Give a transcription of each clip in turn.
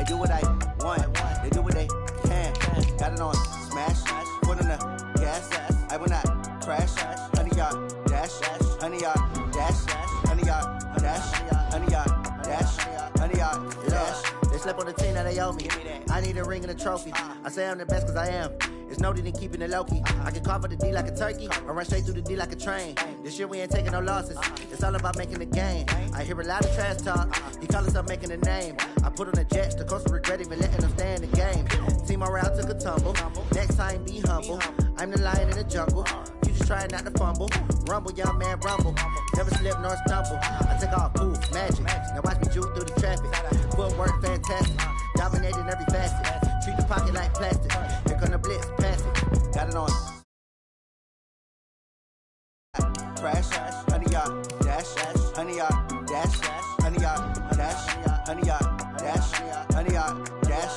do what I want, they do what they can. Got it on smash, foot on the gas. I will not crash. 100-yard dash, 100-yard dash, 100-yard dash, 100-yard dash, 100-yard dash. They slept on the team that they owe me. I need a ring and a trophy. I say I'm the best cause I am. It's noted in keeping it low-key. I can carve up the D like a turkey or run straight through the D like a train. This year we ain't taking no losses. It's all about making the game. I hear a lot of trash talk. He call himself making a name. I put on the Jets. The coast will regret even letting them stay in the game. Team morale took a tumble. Next time be humble. I'm the lion in the jungle. You just try not to fumble. Rumble, young man, rumble. Never slip nor stumble. I take off, poof, magic. Now watch me juke through the traffic. Footwork fantastic. Dominating every facet. Treat the pocket like plastic. Here come the blitz, pass it. Got it on. Crash, 100-yard dash, 100-yard dash, 100-yard dash, 100-yard dash, 100-yard dash.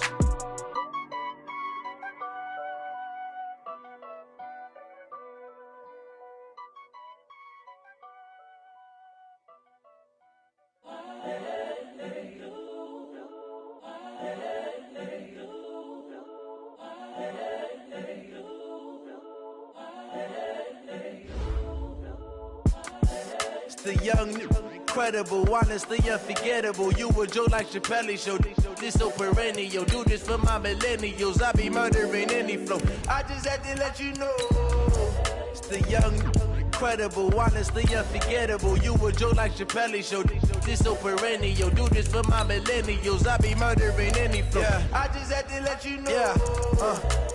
The young, incredible, honestly unforgettable. You a Joe like Chappelle show. This so perennial. Do this for my millennials. I be murdering any flow. I just had to let you know. It's the young, incredible, honestly unforgettable. You a Joe like Chappelle show. This so perennial. Do this for my millennials. I be murdering any flow. Yeah. I just had to let you know. Yeah.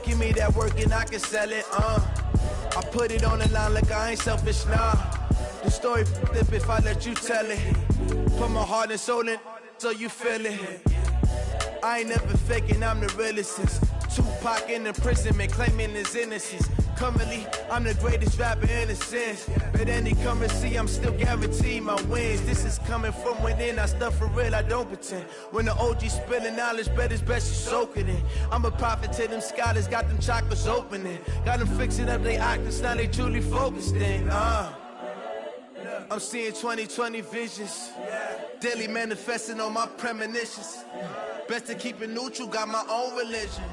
Give me that work and I can sell it. I put it on the line like I ain't selfish, nah. The story flip if I let you tell it. Put my heart and soul in so you feel it. I ain't never faking, I'm the realest since Tupac in imprisonment, claiming his innocence. Currently, I'm the greatest rapper in a sense. But any currency, I'm still guaranteed my wins. This is coming from within, I stuff for real, I don't pretend. When the OG spilling knowledge, bet it's best you soak it in. I'm a prophet to them scholars, got them chakras opening. Got them fixing up they octaves, now they truly focused in. I'm seeing 2020 visions. Daily manifesting on my premonitions. Best to keep it neutral, got my own religion.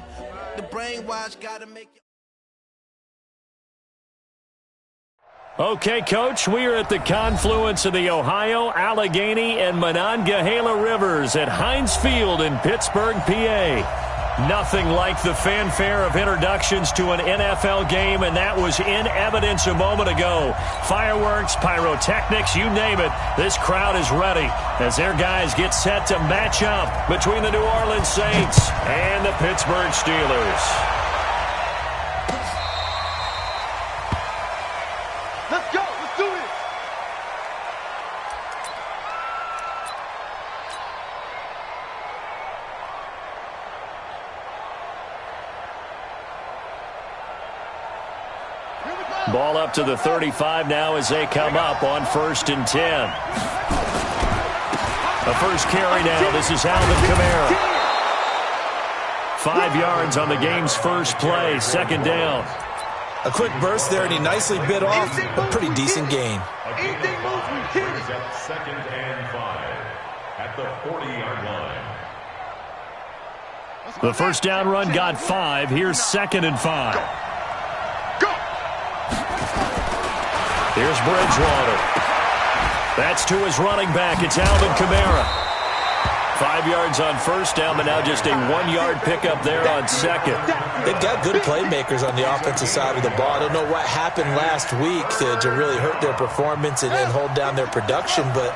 The brainwash gotta make it. Okay, Coach, we are at the confluence of the Ohio, Allegheny, and Monongahela Rivers at Heinz Field in Pittsburgh, PA. Nothing like the fanfare of introductions to an NFL game, and that was in evidence a moment ago. Fireworks, pyrotechnics, you name it. This crowd is ready as their guys get set to match up between the New Orleans Saints and the Pittsburgh Steelers. Let's go. Let's do this. Ball up to the 35 now as they come up on 1st and 10. The first carry now. This is Alvin Kamara. 5 yards on the game's first play. 2nd down. A quick burst there, and he nicely bit off a pretty decent gain. Anything moves, we hit it. At 2nd and 5 at the 40-yard line. The first down run got 5. Here's 2nd and 5. Here's Bridgewater. That's to his running back. It's Alvin Kamara. 5 yards on first down, but now just a 1-yard pickup there on second. They've got good playmakers on the offensive side of the ball. I don't know what happened last week to really hurt their performance and hold down their production, but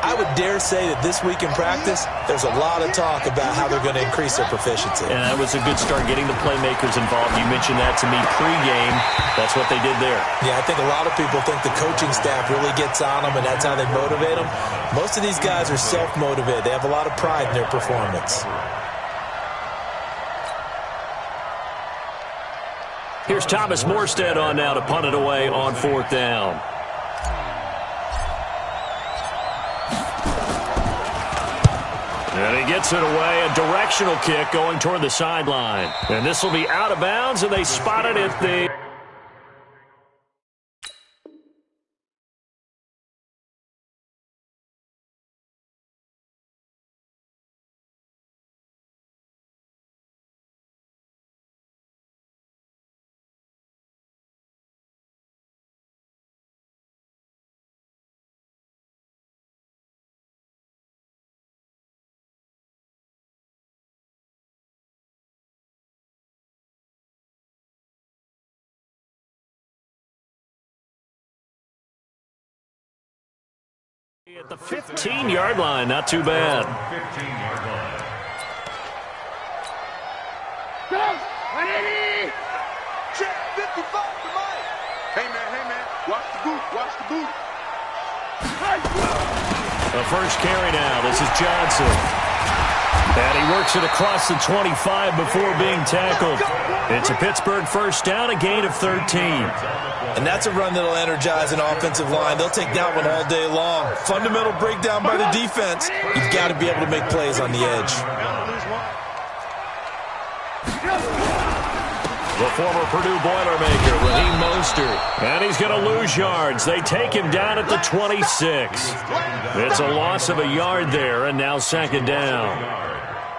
I would dare say that this week in practice, there's a lot of talk about how they're going to increase their proficiency. And that was a good start, getting the playmakers involved. You mentioned that to me pregame. That's what they did there. Yeah, I think a lot of people think the coaching staff really gets on them, and that's how they motivate them. Most of these guys are self-motivated. They have a lot of pride in their performance. Here's Thomas Morstead on now to punt it away on 4th down. And he gets it away, a directional kick going toward the sideline. And this will be out of bounds, and they spot it at the At the 15-yard line, not too bad. 15-yard line. Check 55 to Mike. Hey, man. Watch the boot. Watch the boot. The first carry now. This is Johnson. And he works it across the 25 before being tackled. It's a Pittsburgh first down, a gain of 13. And that's a run that'll energize an offensive line. They'll take that one all day long. Fundamental breakdown by the defense. You've got to be able to make plays on the edge. The former Purdue Boilermaker, Raheem Mostert. And he's going to lose yards. They take him down at the 26. It's a loss of a yard there, and now second down.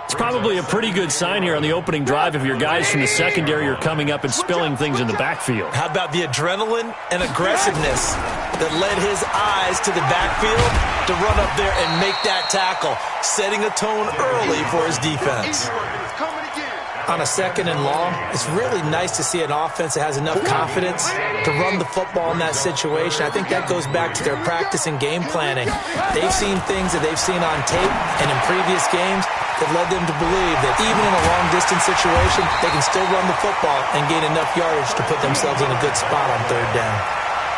It's probably a pretty good sign here on the opening drive if your guys from the secondary are coming up and spilling things in the backfield. How about the adrenaline and aggressiveness that led his eyes to the backfield to run up there and make that tackle, setting a tone early for his defense. On a second and long, it's really nice to see an offense that has enough confidence to run the football in that situation. I think that goes back to their practice and game planning. They've seen things that they've seen on tape and in previous games that led them to believe that even in a long-distance situation, they can still run the football and gain enough yardage to put themselves in a good spot on third down.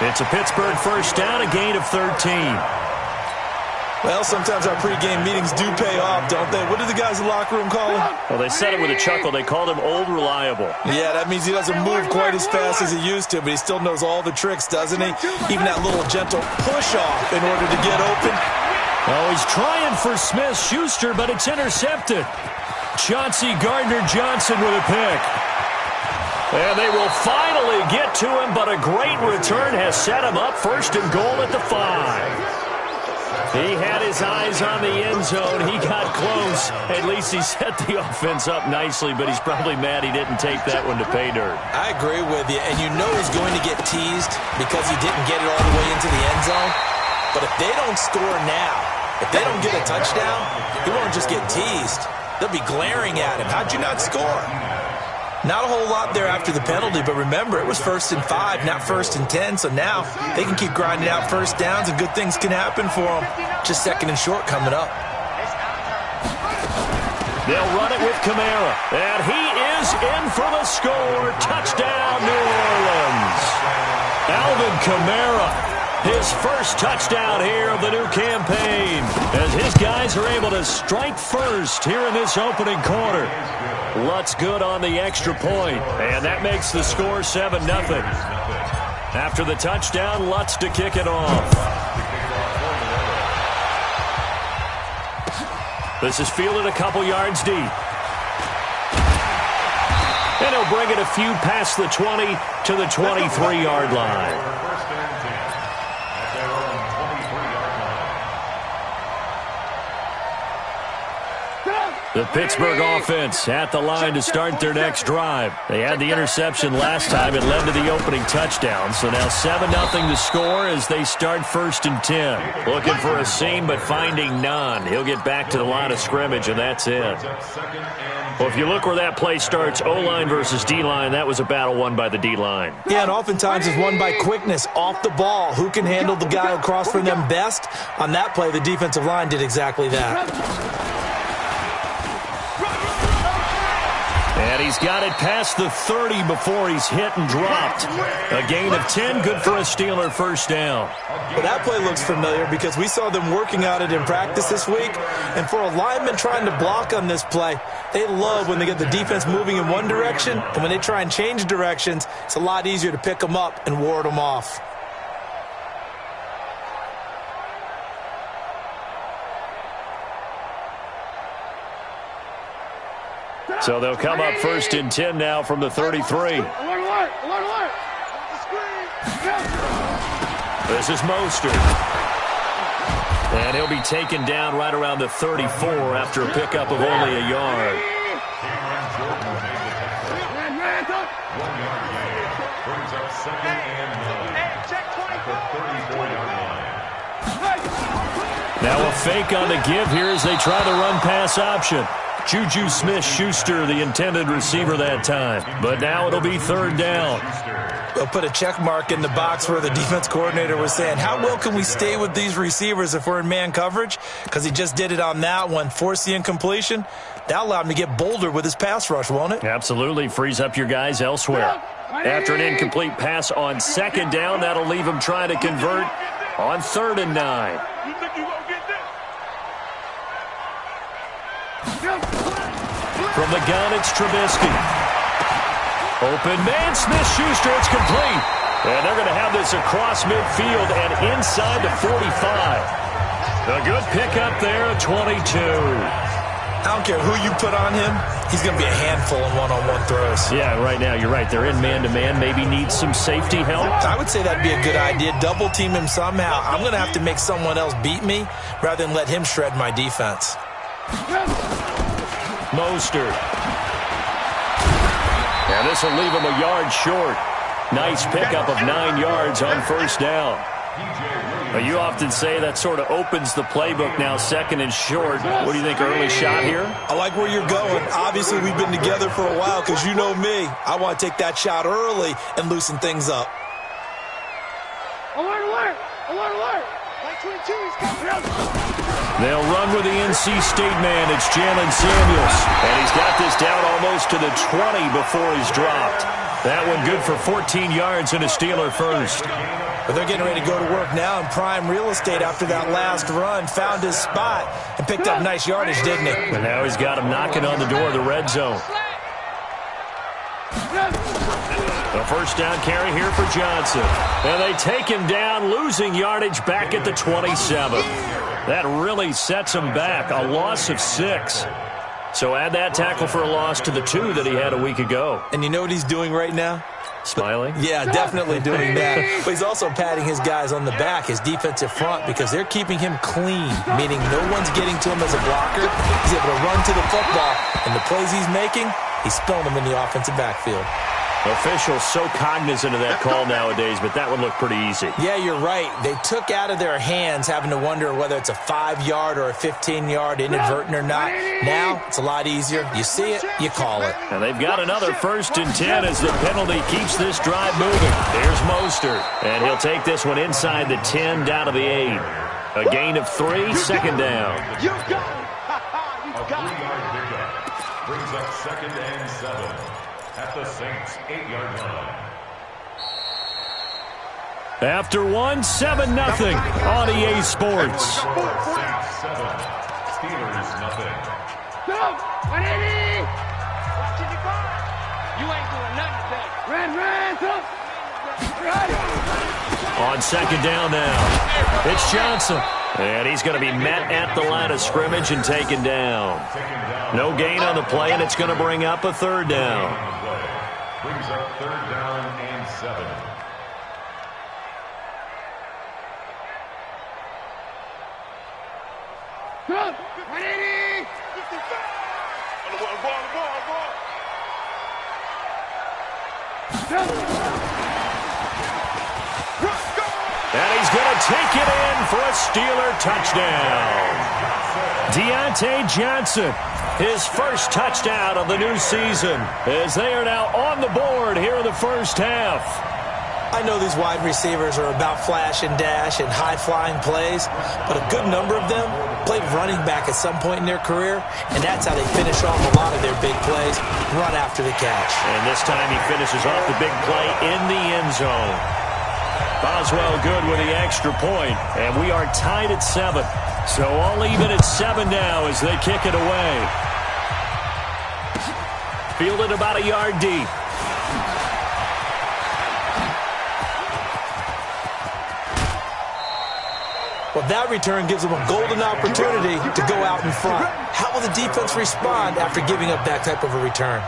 It's a Pittsburgh first down, a gain of 13. Well, sometimes our pregame meetings do pay off, don't they? What do the guys in the locker room call him? Well, they said it with a chuckle. They called him Old Reliable. Yeah, that means he doesn't move quite as fast as he used to, but he still knows all the tricks, doesn't he? Even that little gentle push-off in order to get open. Oh, he's trying for Smith-Schuster, but it's intercepted. Chauncey Gardner-Johnson with a pick. And they will finally get to him, but a great return has set him up first and goal at the 5. He had his eyes on the end zone. He got close. At least he set the offense up nicely, but he's probably mad he didn't take that one to pay dirt. I agree with you, and you know he's going to get teased because he didn't get it all the way into the end zone. But if they don't score now, if they don't get a touchdown, he won't just get teased. They'll be glaring at him. How'd you not score? Not a whole lot there after the penalty, but remember, it was 1st and 5, not 1st and 10, so now they can keep grinding out first downs and good things can happen for them. Just 2nd and short coming up. They'll run it with Kamara, and he is in for the score. Touchdown, New Orleans. Alvin Kamara. His first touchdown here of the new campaign as his guys are able to strike first here in this opening quarter. Lutz good on the extra point, and that makes the score 7-0. After the touchdown, Lutz to kick it off. This is fielded a couple yards deep. And he'll bring it a few past the 20 to the 23-yard line. The Pittsburgh offense at the line to start their next drive. They had the interception last time. It led to the opening touchdown. So now 7-0 to score as they start 1st and 10. Looking for a seam, but finding none. He'll get back to the line of scrimmage, and that's it. Well, if you look where that play starts, O-line versus D-line, that was a battle won by the D-line. Yeah, and oftentimes it's won by quickness off the ball. Who can handle the guy across from them best? On that play, the defensive line did exactly that. And he's got it past the 30 before he's hit and dropped. A gain of 10, good for a Steeler first down. Well, that play looks familiar because we saw them working on it in practice this week. And for a lineman trying to block on this play, they love when they get the defense moving in one direction. And when they try and change directions, it's a lot easier to pick them up and ward them off. So they'll come up 1st and 10 now from the 33. This is Mostert. And he'll be taken down right around the 34 after a pickup of only a yard. Now a fake on the give here as they try the run-pass option. Juju Smith-Schuster, the intended receiver that time. But now it'll be third down. We'll put a check mark in the box where the defense coordinator was saying, how well can we stay with these receivers if we're in man coverage? Because he just did it on that one, forced the incompletion. That allowed him to get bolder with his pass rush, won't it? Absolutely. Frees up your guys elsewhere. After an incomplete pass on second down, that'll leave him trying to convert on 3rd and 9. You think you gonna get this? From the gun, it's Trubisky. Open man, Smith-Schuster, it's complete. And they're going to have this across midfield and inside the 45. A good pickup there at 22. I don't care who you put on him. He's going to be a handful in one-on-one throws. Yeah, right now, you're right. They're in man-to-man. Maybe needs some safety help. I would say that'd be a good idea. Double team him somehow. I'm going to have to make someone else beat me rather than let him shred my defense. Mostert. And this will leave him a yard short. Nice pickup of 9 yards on first down. Well, you often say that sort of opens the playbook now, 2nd and short. What do you think, early shot here? I like where you're going. Obviously, we've been together for a while because you know me. I want to take that shot early and loosen things up. Alert, alert! Alert, alert! Like 22, he's coming up. They'll run with the NC State man. It's Jalen Samuels. And he's got this down almost to the 20 before he's dropped. That one good for 14 yards and a Steeler first. But they're getting ready to go to work now in prime real estate after that last run. Found his spot and picked up nice yardage, didn't he? And now he's got him knocking on the door of the red zone. A first down carry here for Johnson. And they take him down, losing yardage back at the 27. That really sets him back. A loss of 6. So add that tackle for a loss to the 2 that he had a week ago. And you know what he's doing right now? Smiling? Yeah, definitely doing that. But he's also patting his guys on the back, his defensive front, because they're keeping him clean, meaning no one's getting to him as a blocker. He's able to run to the football, and the plays he's making, he's spilling them in the offensive backfield. Officials so cognizant of that call nowadays, but that would look pretty easy. Yeah, you're right. They took out of their hands having to wonder whether it's a 5-yard or a 15-yard inadvertent or not. Now, it's a lot easier. You see it, you call it. And they've got another 1st and 10 as the penalty keeps this drive moving. There's Mostert, and he'll take this one inside the 10 down to the 8. A gain of 3, 2nd down. You got it! A 3-yard pickup brings up 2nd and 7. At the Saints' 8-yard line. After 1, 7-0 on EA Sports. Saints 7, Steelers nothing. Go! 180! Watching the car! You ain't doing nothing today. Run, go! On 2nd down now, it's Johnson. And he's going to be met at the line of scrimmage and taken down. No gain on the play, and it's going to bring up a 3rd down. Brings up 3rd down and 7. Go! 180! And he's going to take it in for a Steeler touchdown. Deontay Johnson, his first touchdown of the new season, as they are now on the board here in the first half. I know these wide receivers are about flash and dash and high-flying plays, but a good number of them played running back at some point in their career, and that's how they finish off a lot of their big plays, run after the catch. And this time he finishes off the big play in the end zone. Boswell good with the extra point, and we are tied at 7. So all even at 7 now as they kick it away. Fielded about a yard deep. Well, that return gives them a golden opportunity to go out in front. How will the defense respond after giving up that type of a return?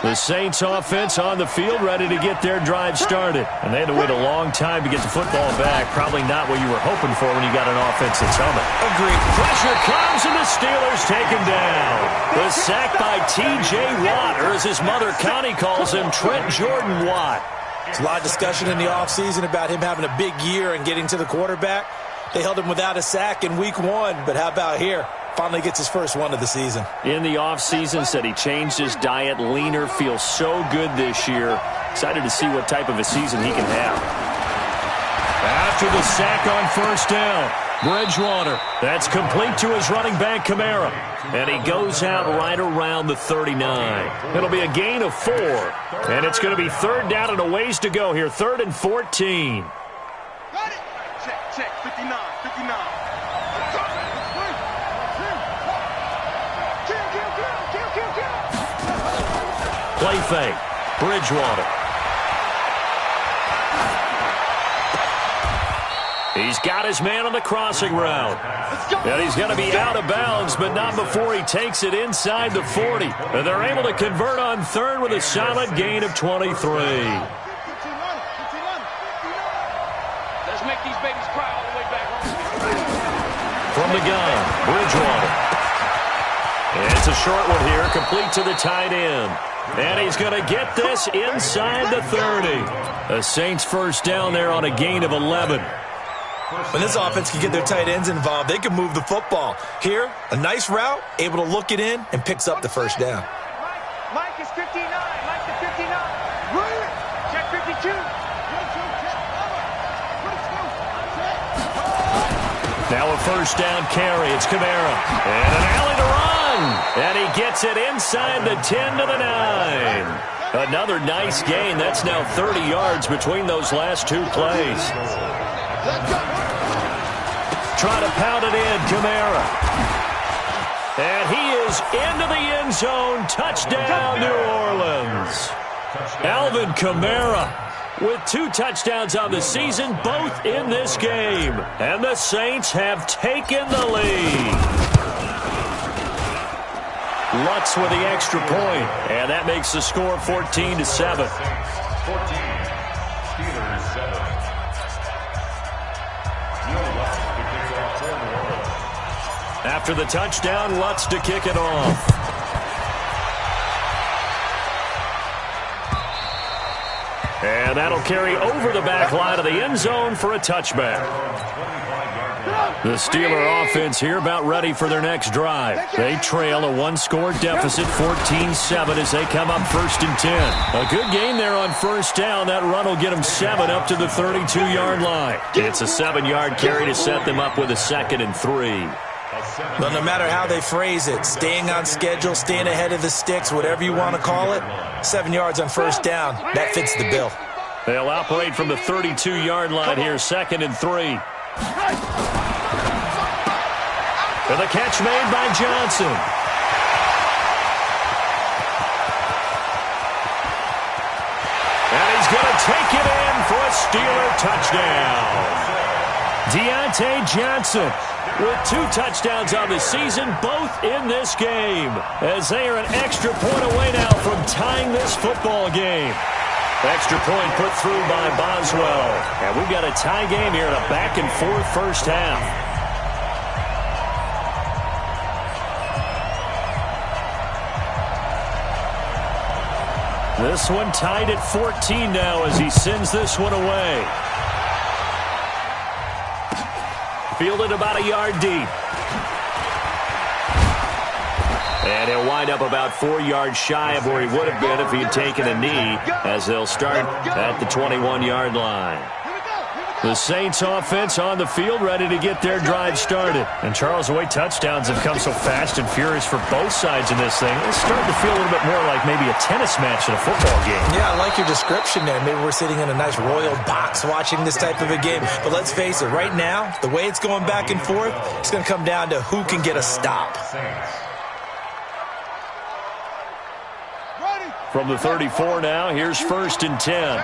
The Saints offense on the field ready to get their drive started. And they had to wait a long time to get the football back. Probably not what you were hoping for when you got an offense that's humming. Agreed. Pressure comes and the Steelers take him down. The sack by T.J. Watt, or as his mother Connie calls him, Trent Jordan Watt. There's a lot of discussion in the offseason about him having a big year and getting to the quarterback. They held him without a sack in week 1, but how about here? Finally gets his first one of the season. In the offseason, said he changed his diet, leaner, feels so good this year. Excited to see what type of a season he can have. After the sack on first down, Bridgewater. That's complete to his running back, Kamara. And he goes out right around the 39. It'll be a gain of 4. And it's going to be third down and a ways to go here. 3rd and 14. Got it. Check. 59. Play fake. Bridgewater. He's got his man on the crossing route. And he's going to be out of bounds, but not before he takes it inside the 40. And they're able to convert on 3rd with a solid gain of 23. Let's make these babies cry all the way back home. From the gun, Bridgewater. And it's a short one here, complete to the tight end. And he's going to get this inside the 30. The Saints first down there on a gain of 11. When this offense can get their tight ends involved, they can move the football. Here, a nice route, able to look it in, and picks up the first down. Mike is 59. Mike to 59. Check 52. Now a first down carry. It's Kamara. And an alley to run. And he gets it inside the 10 to the 9. Another nice gain. That's now 30 yards between those last 2 plays. Try to pound it in, Kamara. And he is into the end zone. Touchdown, New Orleans. Alvin Kamara with 2 touchdowns on the season, both in this game. And the Saints have taken the lead. Lutz with the extra point, and that makes the score 14-7. 14. Steelers 7. After the touchdown, Lutz to kick it off. And that'll carry over the back line of the end zone for a touchback. The Steeler offense here about ready for their next drive. They trail a 1-score deficit, 14-7, as they come up 1st and 10. A good game there on first down. That run will get them 7 up to the 32-yard line. It's a 7-yard carry to set them up with a 2nd and 3. But no matter how they phrase it, staying on schedule, staying ahead of the sticks, whatever you want to call it, 7 yards on first down, that fits the bill. They'll operate from the 32-yard line here, 2nd and 3. And the catch made by Johnson. And he's going to take it in for a Steeler touchdown. Deontay Johnson with 2 touchdowns on the season, both in this game, as they are an extra point away now from tying this football game. Extra point put through by Boswell. And we've got a tie game here in a back-and-forth first half. This one tied at 14 now as he sends this one away. Fielded about a yard deep. And he'll wind up about 4 yards shy of where he would have been if he had taken a knee, as they'll start at the 21-yard line. The Saints offense on the field, ready to get their drive started. And Charles, the way touchdowns have come so fast and furious for both sides in this thing, it's starting to feel a little bit more like maybe a tennis match in a football game. Yeah, I like your description there. Maybe we're sitting in a nice royal box watching this type of a game. But let's face it, right now, the way it's going back and forth, it's going to come down to who can get a stop. From the 34 now, here's 1st and 10.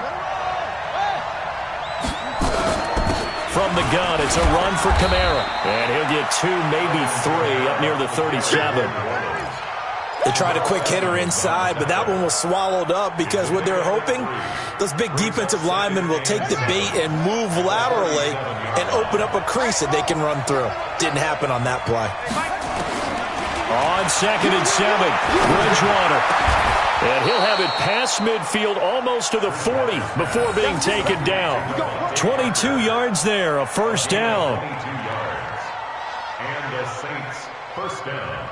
From the gun, it's a run for Kamara. And he'll get 2, maybe 3, up near the 37. They tried a quick hitter inside, but that one was swallowed up because what they're hoping, those big defensive linemen will take the bait and move laterally and open up a crease that they can run through. Didn't happen on that play. On 2nd and 7, Bridgewater. And he'll have it past midfield almost to the 40 before being taken down. 22 yards there, a first down. 22 yards. And the Saints first down.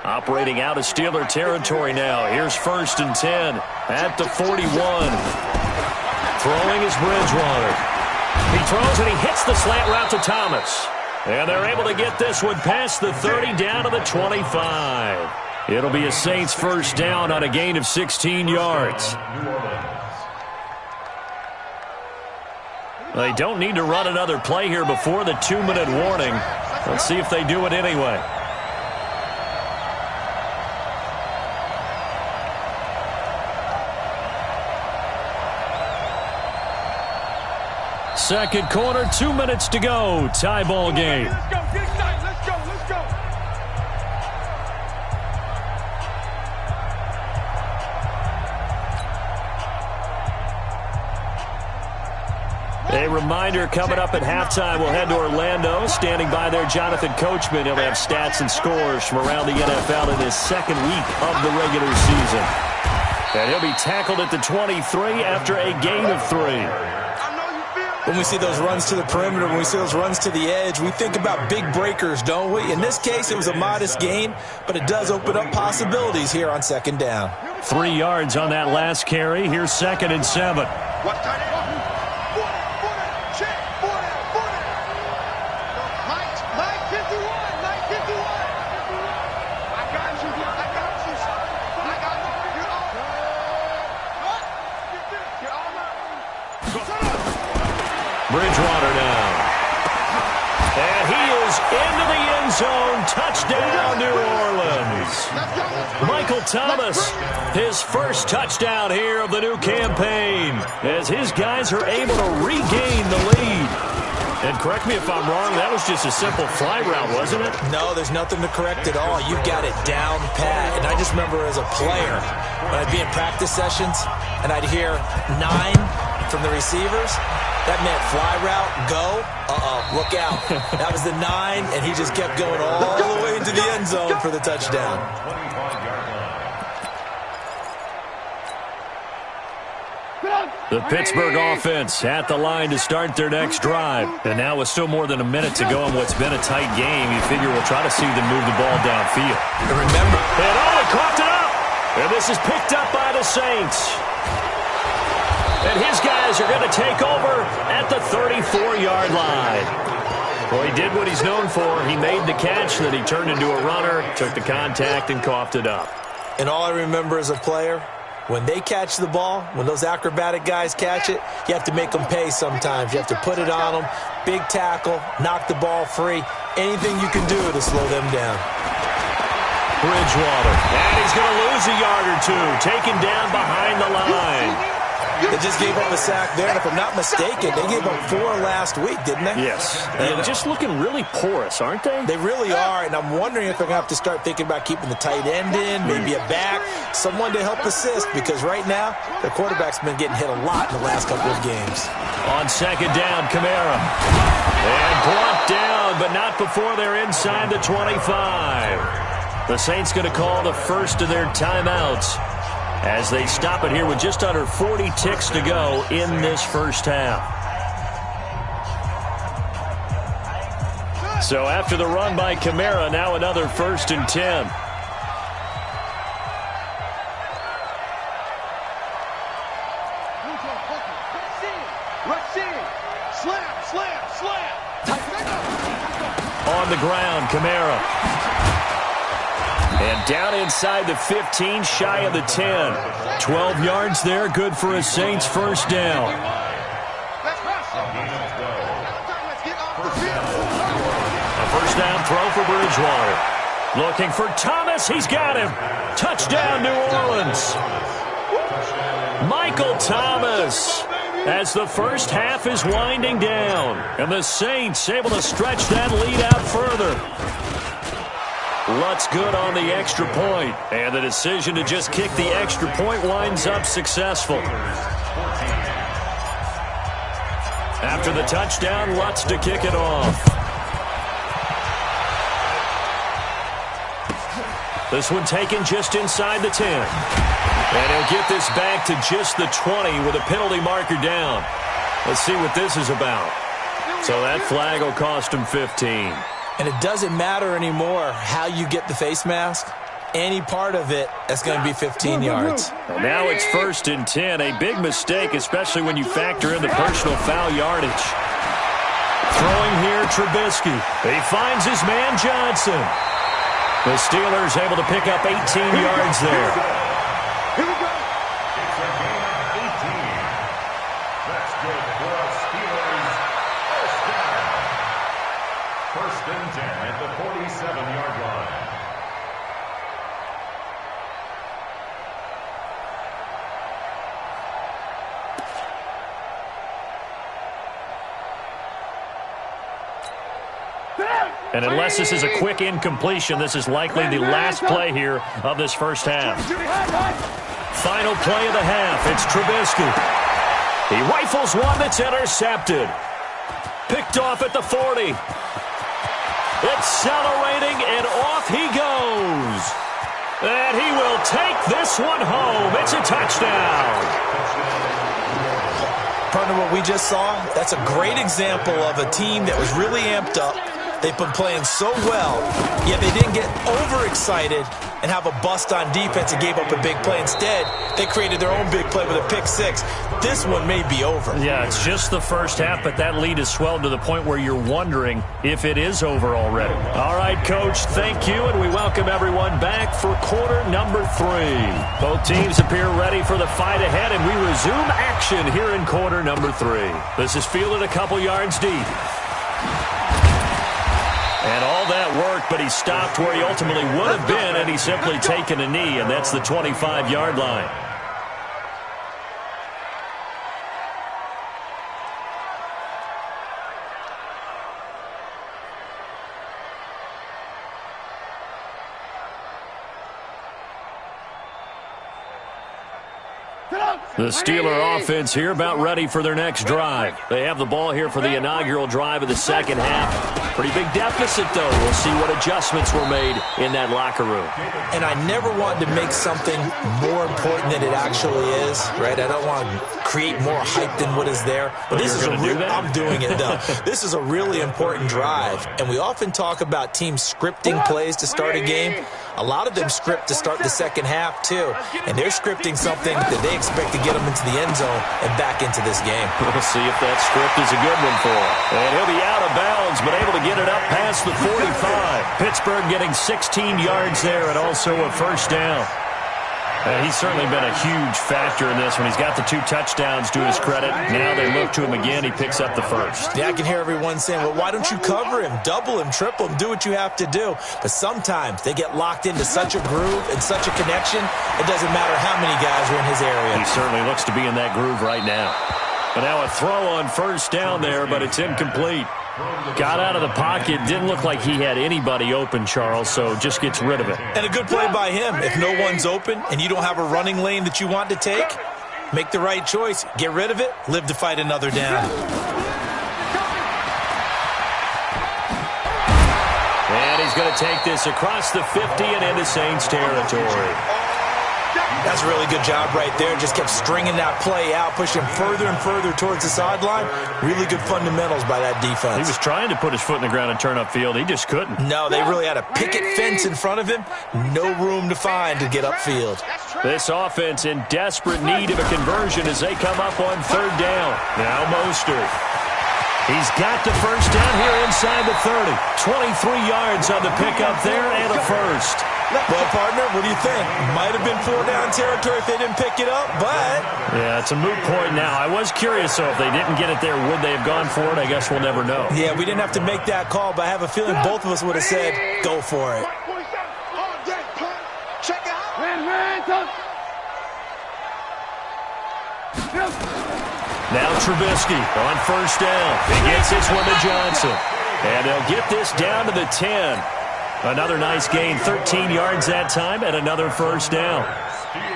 Operating out of Steeler territory now. Here's 1st and 10 at the 41. Throwing is Bridgewater. He throws and he hits the slant route to Thomas. And they're able to get this one past the 30 down to the 25. It'll be a Saints first down on a gain of 16 yards. They don't need to run another play here before the 2-minute warning. Let's see if they do it anyway. Second quarter, 2 minutes to go. Tie ball game. Let's go, get excited. Let's go, let's go. A reminder coming up at halftime. We'll head to Orlando. Standing by there, Jonathan Coachman. He'll have stats and scores from around the NFL in his second week of the regular season. And he'll be tackled at the 23 after a gain of 3. When we see those runs to the perimeter, when we see those runs to the edge, we think about big breakers, don't we? In this case, it was a modest gain, but it does open up possibilities here on second down. 3 yards on that last carry. Here's 2nd and 7. Bridgewater now. And he is into the end zone. Touchdown, New Orleans. Michael Thomas, his first touchdown here of the new campaign, as his guys are able to regain the lead. And correct me if I'm wrong, that was just a simple fly route, wasn't it? No, there's nothing to correct at all. You've got it down pat. And I just remember as a player, when I'd be in practice sessions, and I'd hear 9 from the receivers, that meant fly route, go, look out. That was the 9, and he just kept going all the way into the end zone for the touchdown. The Pittsburgh offense at the line to start their next drive. And now with still more than a minute to go in what's been a tight game, you figure we'll try to see them move the ball downfield. And remember, they coughed it up. And this is picked up by the Saints. And his guys are going to take over at the 34-yard line. Well, he did what he's known for. He made the catch, then he turned into a runner, took the contact, and coughed it up. And all I remember as a player, when they catch the ball, when those acrobatic guys catch it, you have to make them pay sometimes. You have to put it on them, big tackle, knock the ball free, anything you can do to slow them down. Bridgewater, and he's going to lose a yard or two, taken down behind the line. They just gave up a sack there, and if I'm not mistaken, they gave up 4 last week, didn't they? Yes. And just looking really porous, aren't they? They really are, and I'm wondering if they're going to have to start thinking about keeping the tight end in, maybe a back, someone to help assist, because right now, their quarterback's been getting hit a lot in the last couple of games. On second down, Kamara. And brought down, but not before they're inside the 25. The Saints going to call the first of their timeouts as they stop it here with just under 40 ticks to go in this first half. So after the run by Kamara, now another 1st and 10. On the ground, Kamara. And down inside the 15, shy of the 10. 12 yards there, good for a Saints first down. A first down throw for Bridgewater. Looking for Thomas, he's got him. Touchdown, New Orleans. Michael Thomas, as the first half is winding down. And the Saints able to stretch that lead out further. Lutz good on the extra point, and the decision to just kick the extra point winds up successful. After the touchdown, Lutz to kick it off. This one taken just inside the 10. And he'll get this back to just the 20 with a penalty marker down. Let's see what this is about. So that flag will cost him 15. And it doesn't matter anymore how you get the face mask. Any part of it, that's going to be 15 yards. And now it's 1st and 10. A big mistake, especially when you factor in the personal foul yardage. Throwing here, Trubisky. He finds his man, Johnson. The Steelers able to pick up 18 yards there. Here we go. It's a gain of 18. That's good for a Steelers first down. 1st and 10 at the 47-yard line. And unless this is a quick incompletion, this is likely the last play here of this first half. Final play of the half. It's Trubisky. He rifles one that's intercepted. Picked off at the 40. Accelerating, and off he goes. And he will take this one home. It's a touchdown. Partner, what we just saw, that's a great example of a team that was really amped up. They've been playing so well, yet they didn't get overexcited and have a bust on defense and gave up a big play. Instead, they created their own big play with a pick six. This one may be over. Yeah, it's just the first half, but that lead has swelled to the point where you're wondering if it is over already. All right, Coach, thank you, and we welcome everyone back for quarter number 3. Both teams appear ready for the fight ahead, and we resume action here in quarter number 3. This is fielded a couple yards deep. And all that worked, but he stopped where he ultimately would have been, and he's simply taken a knee, and that's the 25-yard line. The Steeler offense here about ready for their next drive. They have the ball here for the inaugural drive of the second half. Pretty big deficit, though. We'll see what adjustments were made in that locker room. And I never wanted to make something more important than it actually is, right? I don't want to create more hype than what is there. But this is I'm doing it, though. This is a really important drive. And we often talk about teams scripting plays to start a game. A lot of them script to start the second half, too. And they're scripting something that they expect to get them into the end zone and back into this game. We'll see if that script is a good one for him. And he'll be out of bounds, but able to get it up past the 45. Pittsburgh getting 16 yards there and also a first down. He's certainly been a huge factor in this when he's got the 2 touchdowns to his credit. Now they look to him again. He picks up the first. Yeah, I can hear everyone saying, well, why don't you cover him, double him, triple him, do what you have to do. But sometimes they get locked into such a groove and such a connection, it doesn't matter how many guys are in his area. He certainly looks to be in that groove right now. And now a throw on first down there, but it's incomplete. Got out of the pocket. Didn't look like he had anybody open, Charles, so just gets rid of it. And a good play by him. If no one's open and you don't have a running lane that you want to take, make the right choice. Get rid of it. Live to fight another down. And he's going to take this across the 50 and into Saints territory. That's a really good job right there. Just kept stringing that play out, pushing further and further towards the sideline. Really good fundamentals by that defense. He was trying to put his foot in the ground and turn upfield. He just couldn't. No, they really had a picket fence in front of him. No room to find to get upfield. This offense in desperate need of a conversion as they come up on third down. Now Mostert. He's got the first down here inside the 30. 23 yards on the pickup there and a first. Well, partner, what do you think? Might have been 4-down territory if they didn't pick it up, but... Yeah, it's a moot point now. I was curious, though, if they didn't get it there, would they have gone for it? I guess we'll never know. Yeah, we didn't have to make that call, but I have a feeling both of us would have said, go for it. Now Trubisky on first down. He gets this one to Johnson. And they'll get this down to the 10. Another nice gain, 13 yards that time, and another first down.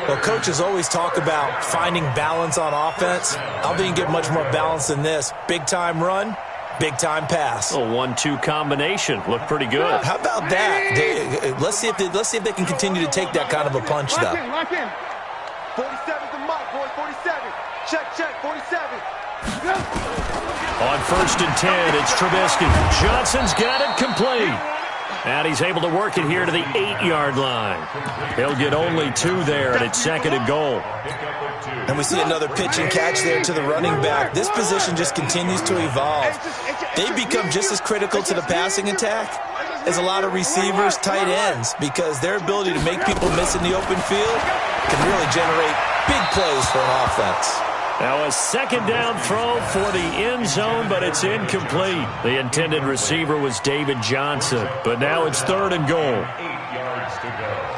Well, coaches always talk about finding balance on offense. I don't think you get much more balance than this. Big-time run, big-time pass. A 1-2 combination. Looked pretty good. How about that? Let's see if they can continue to take that kind of a punch, though. 47's the mic, boys. 47. Check, 47. On 1st and 10, it's Trubisky. Johnson's got it complete. And he's able to work it here to the 8-yard line. He'll get only 2 there, and it's 2nd and goal. And we see another pitch and catch there to the running back. This position just continues to evolve. They become just as critical to the passing attack as a lot of receivers, tight ends, because their ability to make people miss in the open field can really generate big plays for an offense. Now a 2nd down throw for the end zone, but it's incomplete. The intended receiver was David Johnson, but now it's 3rd and goal. 8 yards to go.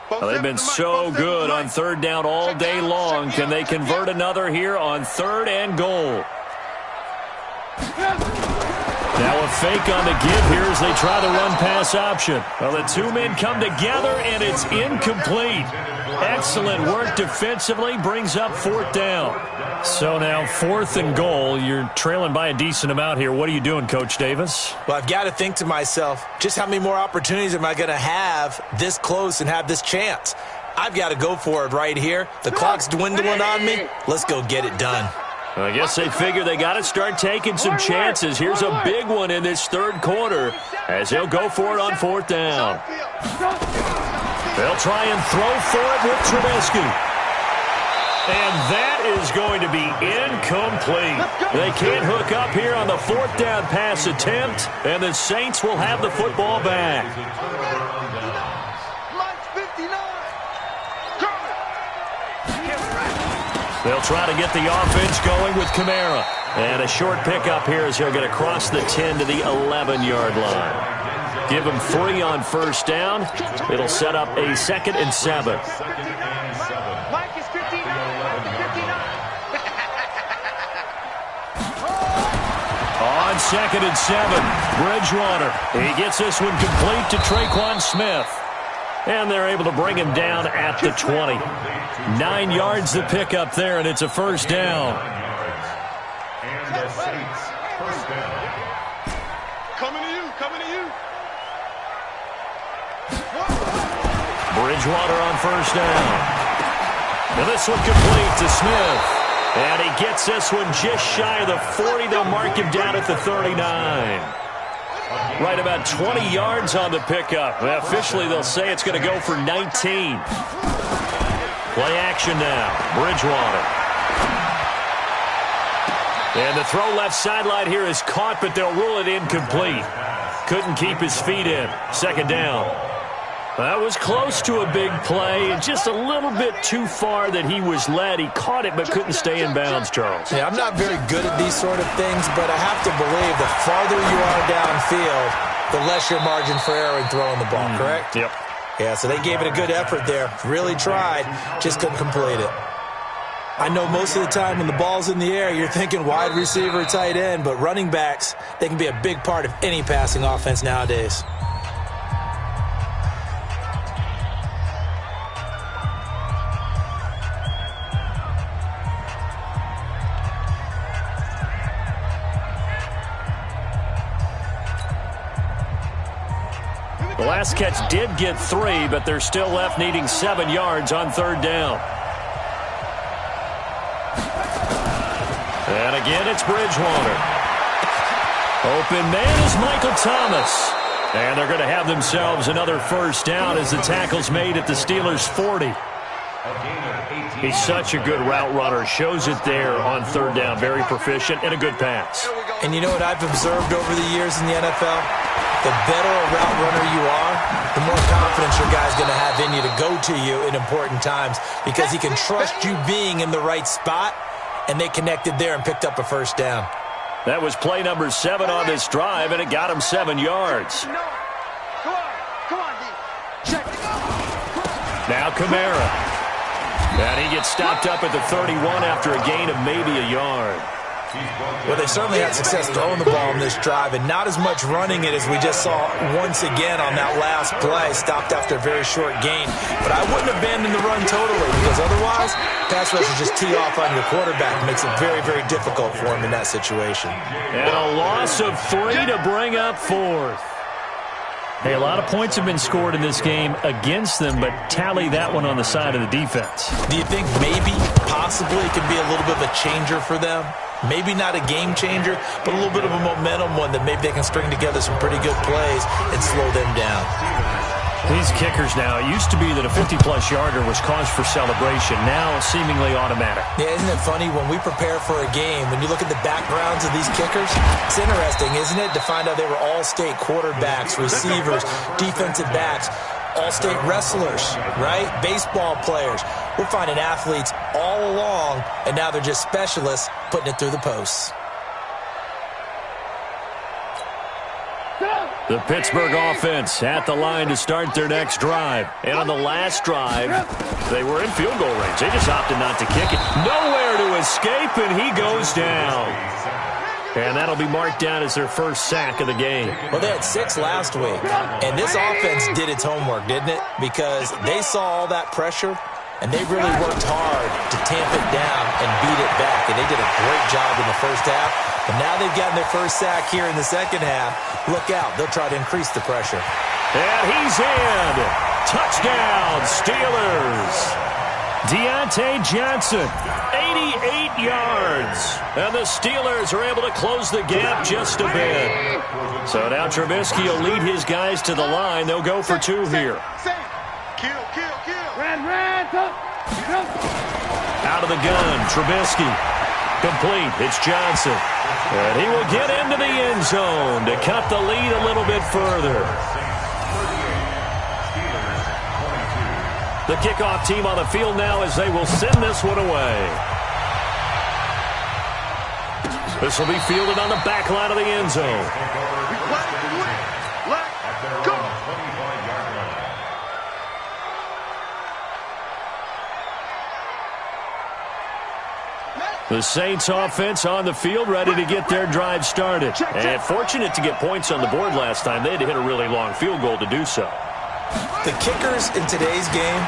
Well, they've been so good on 3rd down all day long. Can they convert another here on 3rd and goal? Now a fake on the give here as they try the run-pass option. Well, the 2 men come together, and it's incomplete. Excellent work defensively, brings up 4th down. So now 4th and goal. You're trailing by a decent amount here. What are you doing, Coach Davis? Well, I've got to think to myself, just how many more opportunities am I going to have this close and have this chance? I've got to go for it right here. The clock's dwindling on me. Let's go get it done. I guess they figure they got to start taking some chances. Here's a big one in this 3rd quarter as he'll go for it on 4th down. They'll try and throw for it with Trubisky. And that is going to be incomplete. They can't hook up here on the 4th down pass attempt, and the Saints will have the football back. They'll try to get the offense going with Kamara. And a short pickup here as he'll get across the 10 to the 11-yard line. Give him 3 on 1st down. It'll set up a 2nd and 7. Mike is 59. On 2nd and 7, Bridgewater. He gets this one complete to Traquan Smith. And they're able to bring him down at the 20. 9 yards to pick up there, and it's a 1st down. And the Saints, 1st down. Coming to you. Bridgewater on 1st down. And this one complete to Smith. And he gets this one just shy of the 40. They'll mark him down at the 39. Right about 20 yards on the pickup. Officially, they'll say it's going to go for 19. Play action now. Bridgewater. And the throw left sideline here is caught, but they'll rule it incomplete. Couldn't keep his feet in. 2nd down. That was close to a big play, and just a little bit too far that he was led. He caught it but couldn't stay in bounds, Charles. Yeah, I'm not very good at these sort of things, but I have to believe the farther you are downfield, the less your margin for error in throwing the ball, correct? Yep. Yeah, so they gave it a good effort there. Really tried, just couldn't complete it. I know most of the time when the ball's in the air, you're thinking wide receiver, tight end, but running backs, they can be a big part of any passing offense nowadays. The last catch did get 3, but they're still left needing 7 yards on 3rd down. And again, it's Bridgewater. Open man is Michael Thomas. And they're going to have themselves another 1st down as the tackle's made at the Steelers' 40. He's such a good route runner. Shows it there on 3rd down. Very proficient and a good pass. And you know what I've observed over the years in the NFL? The better a route runner you are, the more confidence your guy's going to have in you to go to you in important times because he can trust you being in the right spot, and they connected there and picked up a 1st down. That was play number 7 on this drive, and it got him 7 yards. Come on, D. Check. Now Kamara. And he gets stopped up at the 31 after a gain of maybe a yard. Well, they certainly had success throwing the ball on this drive and not as much running it as we just saw once again on that last play, stopped after a very short gain. But I wouldn't abandon the run totally because otherwise, pass rushers just tee off on your quarterback. It makes it very, very difficult for him in that situation. And a loss of 3 to bring up fourth. Hey, a lot of points have been scored in this game against them, but tally that one on the side of the defense. Do you think maybe, possibly, it could be a little bit of a changer for them? Maybe not a game changer, but a little bit of a momentum one that maybe they can string together some pretty good plays and slow them down. These kickers now, it used to be that a 50-plus yarder was cause for celebration. Now seemingly automatic. Yeah, isn't it funny when we prepare for a game, when you look at the backgrounds of these kickers, it's interesting, isn't it, to find out they were all-state quarterbacks, receivers, defensive backs, all-state wrestlers, right? Baseball players. We're finding athletes all along, and now they're just specialists putting it through the posts. The Pittsburgh offense at the line to start their next drive. And on the last drive, they were in field goal range. They just opted not to kick it. Nowhere to escape, and he goes down. And that'll be marked down as their first sack of the game. Well, they had 6 last week, and this offense did its homework, didn't it? Because they saw all that pressure, and they really worked hard to tamp it down and beat it back. And they did a great job in the first half. But now they've gotten their first sack here in the second half. Look out. They'll try to increase the pressure. And he's in. Touchdown, Steelers. Deontay Johnson, 88 yards. And the Steelers are able to close the gap just a bit. So now Trubisky will lead his guys to the line. They'll go for 2 here. Kill. Out of the gun, Trubisky. Complete. It's Johnson. And he will get into the end zone to cut the lead a little bit further. The kickoff team on the field now as they will send this one away. This will be fielded on the back line of the end zone. Let's go. The Saints offense on the field, ready to get their drive started. And fortunate to get points on the board last time. They had to hit a really long field goal to do so. The kickers in today's game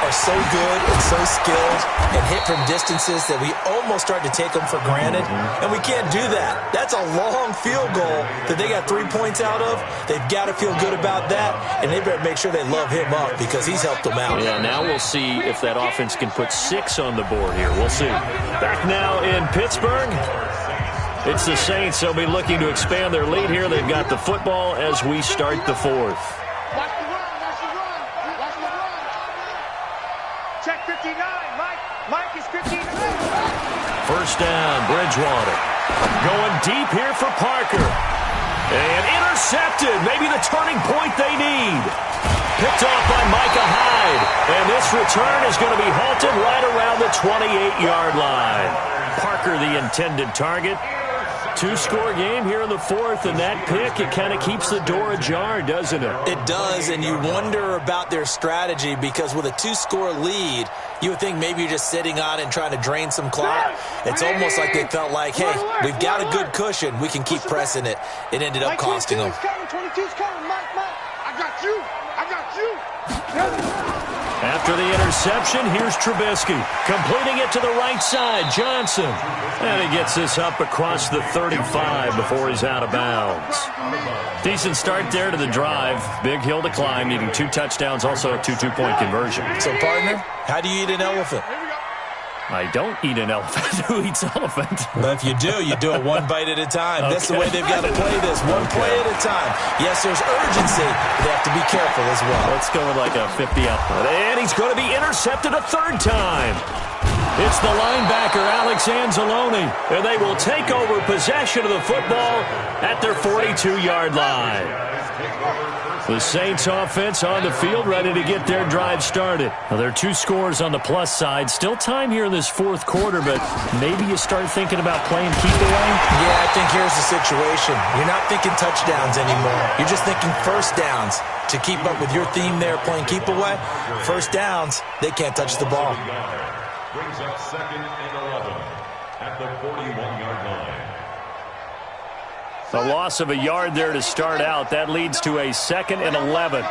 are so good and so skilled and hit from distances that we almost start to take them for granted, and we can't do that. That's a long field goal that they got 3 points out of. They've got to feel good about that, and they better make sure they love him up because he's helped them out. Yeah, now we'll see if that offense can put 6 on the board here. We'll see. Back now in Pittsburgh. It's the Saints. They'll be looking to expand their lead here. They've got the football as we start the 4th. Check 59. Mike is 59. First down, Bridgewater. Going deep here for Parker. And intercepted. Maybe the turning point they need. Picked off by Micah Hyde. And this return is going to be halted right around the 28-yard line. Parker, the intended target. 2-score game here in the 4th, and that pick, it kind of keeps the door ajar, doesn't it? It does, and you wonder about their strategy because with a 2-score lead, you would think maybe you're just sitting on it and trying to drain some clock. It's almost like they felt like, hey, we've got a good cushion. We can keep pressing it. It ended up costing them. 22's coming, Mike. I got you. After the interception, here's Trubisky. Completing it to the right side, Johnson. And he gets this up across the 35 before he's out of bounds. Decent start there to the drive. Big hill to climb, needing 2 touchdowns, also a 2 two-point conversion. So, partner, how do you eat an elephant? I don't eat an elephant. Who eats elephant? But if you do it 1 bite at a time. That's the way they've got to play this, 1 play at a time. Yes, there's urgency, but they have to be careful as well. Let's go with like a 50 up. And he's going to be intercepted a 3rd time. It's the linebacker, Alex Anzalone, and they will take over possession of the football at their 42-yard line. The Saints offense on the field, ready to get their drive started. Now, there are 2 scores on the plus side. Still time here in this 4th quarter, but maybe you start thinking about playing keep away? Yeah, I think here's the situation. You're not thinking touchdowns anymore. You're just thinking first downs. To keep up with your theme there, playing keep away, first downs, they can't touch the ball. Brings up 2nd and 11. at the 41-yard line. The loss of a yard there to start out. That leads to a 2nd and 11.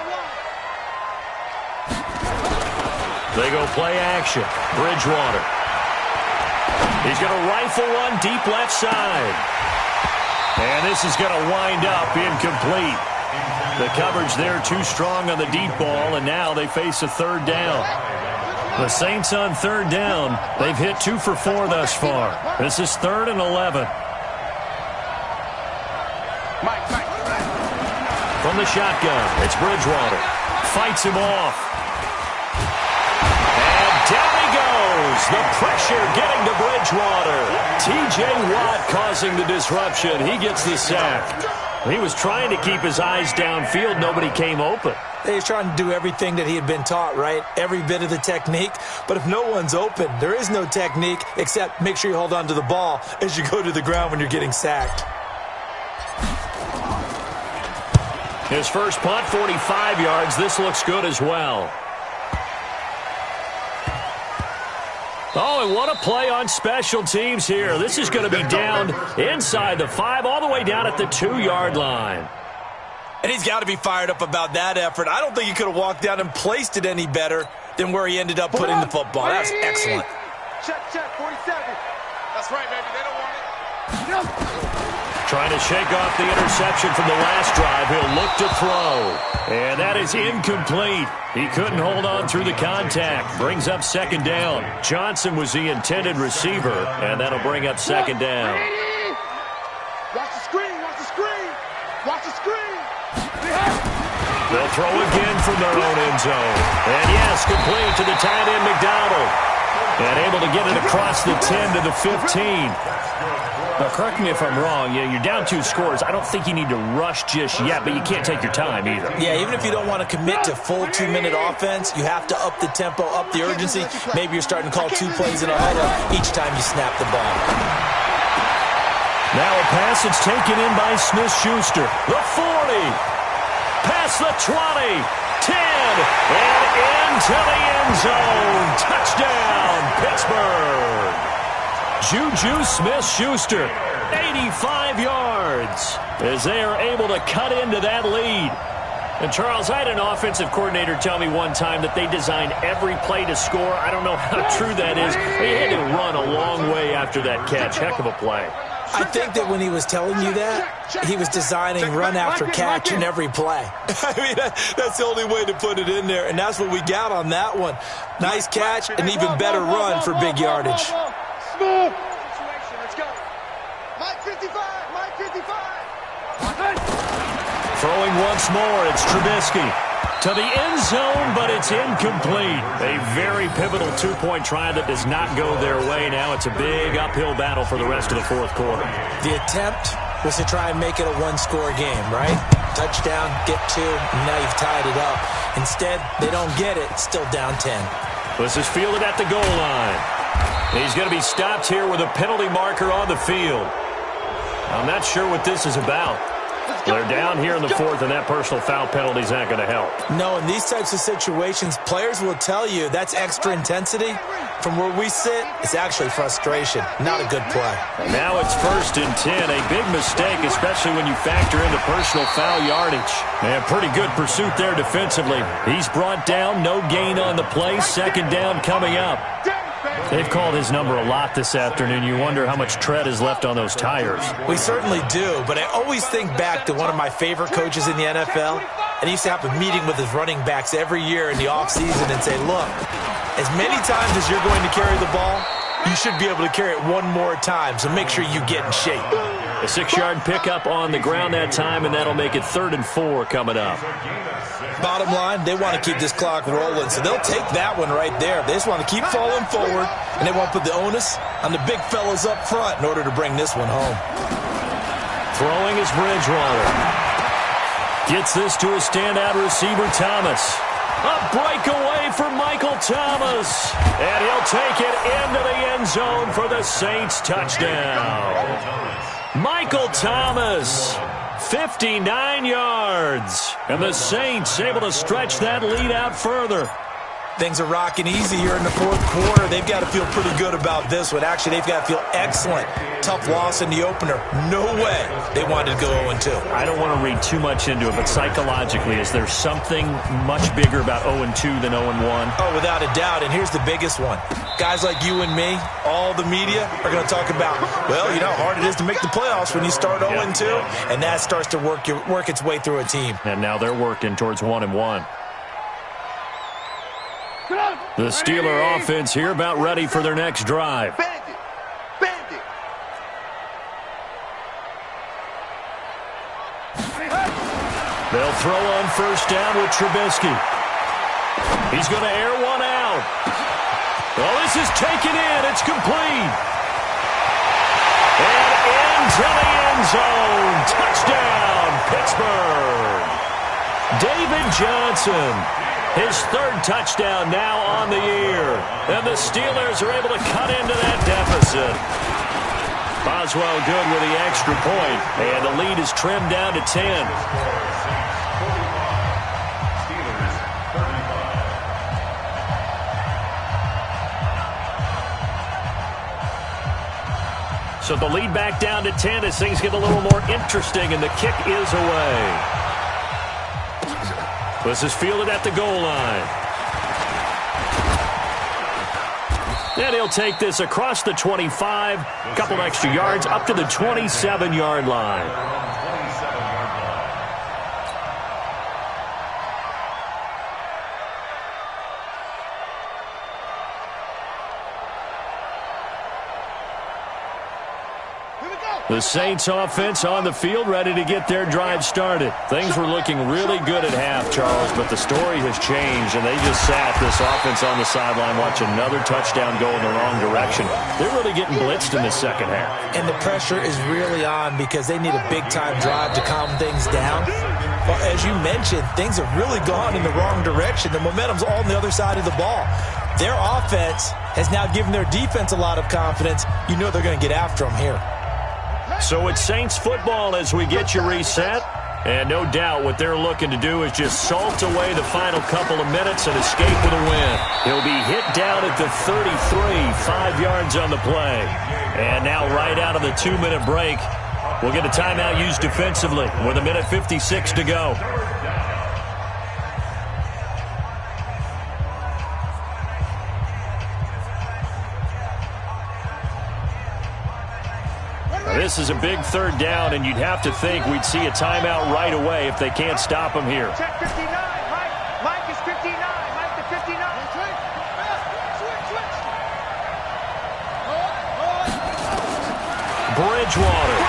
They go play action. Bridgewater. He's going to rifle one deep left side. And this is going to wind up incomplete. The coverage there too strong on the deep ball, and now they face a 3rd down. The Saints on 3rd down. They've hit 2 for 4 thus far. This is 3rd and 11. From the shotgun, it's Bridgewater. Fights him off. And down he goes. The pressure getting to Bridgewater. T.J. Watt causing the disruption. He gets the sack. He was trying to keep his eyes downfield. Nobody came open. He's trying to do everything that he had been taught, right? Every bit of the technique. But if no one's open, there is no technique except make sure you hold on to the ball as you go to the ground when you're getting sacked. His first punt, 45 yards. This looks good as well. Oh, and what a play on special teams here. This is going to be down inside the 5, all the way down at the 2-yard line. And he's got to be fired up about that effort. I don't think he could have walked down and placed it any better than where he ended up putting the football. That's excellent. Check, 47. That's right, baby. They don't want it. Trying to shake off the interception from the last drive. He'll look to throw. And that is incomplete. He couldn't hold on through the contact. Brings up 2nd down. Johnson was the intended receiver, and that'll bring up 2nd down. Watch the screen. Watch the screen. Watch the screen. They'll throw again from their own end zone. And yes, complete to the tight end McDonald. And able to get it across the 10 to the 15. Now, correct me if I'm wrong. You're down 2 scores. I don't think you need to rush just yet, but you can't take your time either. Yeah, even if you don't want to commit to full 2-minute offense, you have to up the tempo, up the urgency. Maybe you're starting to call 2 plays in a huddle each time you snap the ball. Now a pass that's taken in by Smith-Schuster. The 40. Past the 20. 10. And into the end zone. Touchdown, Pittsburgh. Juju Smith-Schuster, 85 yards, as they are able to cut into that lead. And, Charles, I had an offensive coordinator tell me one time that they designed every play to score. I don't know how true that is. They had to run a long way after that catch. Heck of a play. I think that when he was telling you that, he was designing run after catch in every play. I mean, that's the only way to put it in there, and that's what we got on that one. Nice catch, an even better run for big yardage. Smooth. Let's go. Mike 55. Mike 55. Throwing once more, it's Trubisky to the end zone, but it's incomplete. A very pivotal 2-point try that does not go their way. Now it's a big uphill battle for the rest of the 4th quarter. The attempt was to try and make it a 1-score game, right? Touchdown, get 2, and now you've tied it up. Instead, they don't get it. Still down 10. This is fielded at the goal line. He's going to be stopped here with a penalty marker on the field. I'm not sure what this is about. They're down here in the 4th, and that personal foul penalty is not going to help. No, in these types of situations, players will tell you that's extra intensity. From where we sit, it's actually frustration. Not a good play. Now it's 1st and 10. A big mistake, especially when you factor in the personal foul yardage. And pretty good pursuit there defensively. He's brought down, no gain on the play. 2nd down coming up. They've called his number a lot this afternoon. You wonder how much tread is left on those tires. We certainly do, but I always think back to one of my favorite coaches in the NFL, and he used to have a meeting with his running backs every year in the offseason and say, look, as many times as you're going to carry the ball, you should be able to carry it one more time, so make sure you get in shape. A 6-yard pickup on the ground that time, and that'll make it 3rd and 4 coming up. Bottom line, they want to keep this clock rolling, so they'll take that one right there. They just want to keep falling forward, and they want to put the onus on the big fellas up front in order to bring this one home. Throwing is Bridgewater. Gets this to a standout receiver, Thomas. A breakaway for Michael Thomas. And he'll take it into the end zone for the Saints touchdown. Michael Thomas, 59 yards. And the Saints able to stretch that lead out further. Things are rocking easy here in the fourth quarter. They've got to feel pretty good about this one. Actually, they've got to feel excellent. Tough loss in the opener. No way they wanted to go 0-2. I don't want to read too much into it, but psychologically, is there something much bigger about 0-2 than 0-1? Oh, without a doubt, and here's the biggest one. Guys like you and me, all the media, are going to talk about, well, you know how hard it is to make the playoffs when you start 0-2, and that starts to work its way through a team. And now they're working towards 1-1. The Steeler offense here about ready for their next drive. They'll throw on first down with Trubisky. He's going to air one out. Well, this is taken in. It's complete. And into the end zone. Touchdown, Pittsburgh. David Johnson. His third touchdown now on the year. And the Steelers are able to cut into that deficit. Boswell good with the extra point. And the lead is trimmed down to 10. So the lead back down to 10 as things get a little more interesting, and the kick is away. This is fielded at the goal line. And he'll take this across the 25, a couple extra yards, up to the 27-yard line. The Saints offense on the field, ready to get their drive started. Things were looking really good at half, Charles, but the story has changed, and they just sat this offense on the sideline watching another touchdown go in the wrong direction. They're really getting blitzed in the second half. And the pressure is really on because they need a big-time drive to calm things down. Well, as you mentioned, things have really gone in the wrong direction. The momentum's all on the other side of the ball. Their offense has now given their defense a lot of confidence. You know they're going to get after them here. So it's Saints football as we get you reset. And no doubt what they're looking to do is just salt away the final couple of minutes and escape with a win. He'll be hit down at the 33, 5 yards on the play. And now right out of the 2-minute break, we'll get a timeout used defensively with 1:56 to go. This is a big third down, and you'd have to think we'd see a timeout right away if they can't stop him here. Check 59. Mike is 59. Mike to 59. Bridgewater.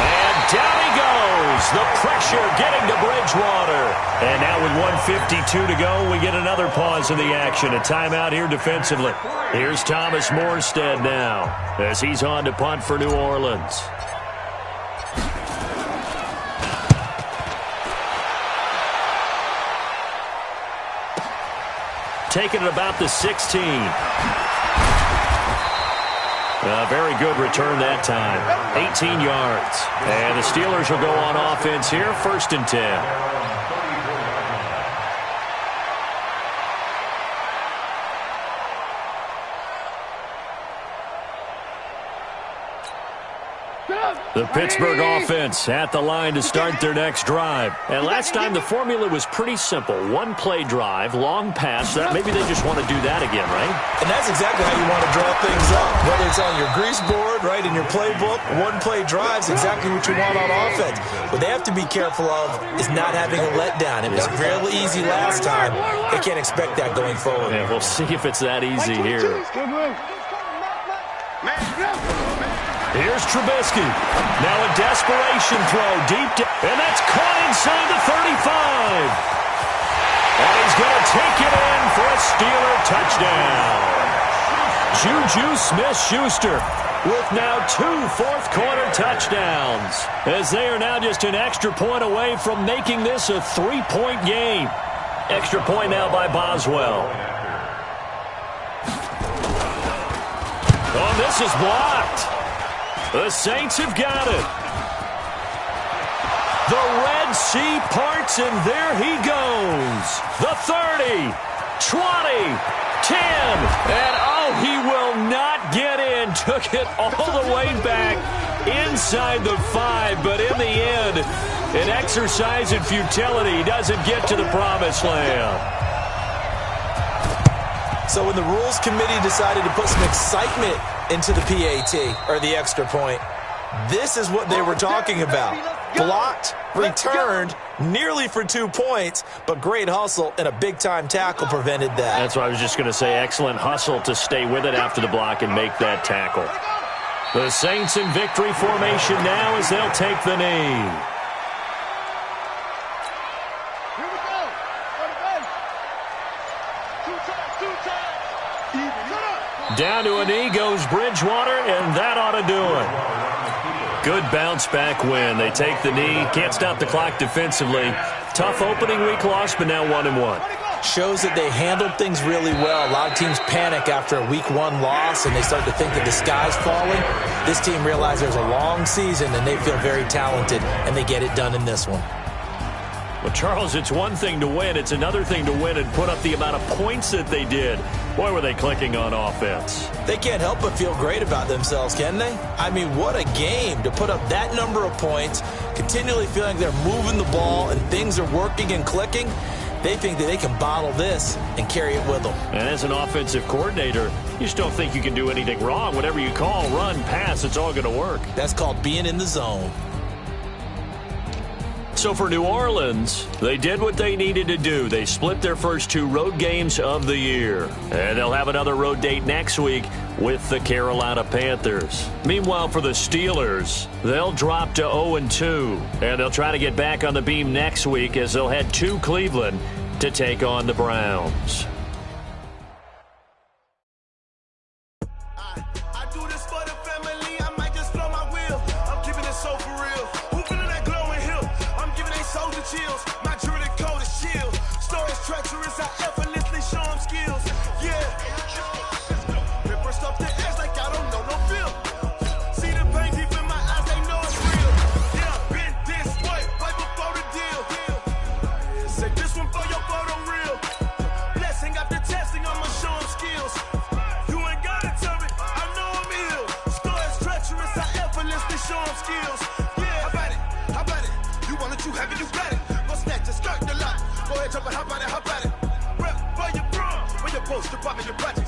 And down he goes. The pressure getting to Bridgewater. And now with 1:52 to go, we get another pause in the action. A timeout here defensively. Here's Thomas Morstead now as he's on to punt for New Orleans. Taking it about the 16. A very good return that time. 18 yards. And the Steelers will go on offense here, 1st and 10. The Pittsburgh offense at the line to start their next drive. And last time the formula was pretty simple. One-play drive, long pass. That maybe they just want to do that again, right? And that's exactly how you want to draw things up. Whether it's on your grease board, right, in your playbook, one-play drive's exactly what you want on offense. What they have to be careful of is not having a letdown. It was real easy last time. They can't expect that going forward. Yeah, we'll see if it's that easy here. Here's Trubisky. Now a desperation throw deep down. And that's caught inside the 35. And he's going to take it in for a Steeler touchdown. Juju Smith-Schuster with now 2 fourth-quarter touchdowns. As they are now just an extra point away from making this a 3-point game. Extra point now by Boswell. Oh, this is blocked. The Saints have got it. The Red Sea parts, and there he goes. The 30, 20, 10, and oh, he will not get in. Took it all the way back inside the 5, but in the end, an exercise in futility. He doesn't get to the promised land. So when the rules committee decided to put some excitement into the PAT, or the extra point, this is what they were talking about. Blocked, returned, nearly for 2 points, but great hustle and a big-time tackle prevented that. That's what I was just going to say. Excellent hustle to stay with it after the block and make that tackle. The Saints in victory formation now as they'll take the knee. Here we go. On the base. Two times. Down to a knee goes Bridgewater, and that ought to do it. Good bounce-back win. They take the knee. Can't stop the clock defensively. Tough opening week loss, but now 1-1. Shows that they handled things really well. A lot of teams panic after a week 1 loss, and they start to think that the sky's falling. This team realizes there's a long season, and they feel very talented, and they get it done in this one. Well, Charles, it's one thing to win. It's another thing to win and put up the amount of points that they did. Boy, were they clicking on offense. They can't help but feel great about themselves, can they? I mean, what a game to put up that number of points, continually feeling they're moving the ball and things are working and clicking. They think that they can bottle this and carry it with them. And as an offensive coordinator, you just don't think you can do anything wrong. Whatever you call, run, pass, it's all going to work. That's called being in the zone. So for New Orleans, they did what they needed to do. They split their first 2 road games of the year. And they'll have another road date next week with the Carolina Panthers. Meanwhile, for the Steelers, they'll drop to 0-2. And they'll try to get back on the beam next week as they'll head to Cleveland to take on the Browns. I do this for the family. I might just blow my wheel. I'm keeping it so for real. Who feeling that glowing hill? I'm giving they soldier chills. My jewelry coat is chill. Stories treacherous. I effortlessly show them skills. Yeah. Ripper stuff the edge like I don't know no feel. See the pain deep in my eyes. They know it's real. Yeah, been this way before the deal. Say this one for your photo reel. Blessing after testing. I'ma show them skills. You ain't gotta tell me. I know I'm ill. Stories treacherous. I effortlessly show them skills. Yeah, how about it? You want it, you have it, you got it. Go snatch it, skirt the lot. Go ahead, jump it, how about it? Rep where you from? Where you supposed to pop in your budget?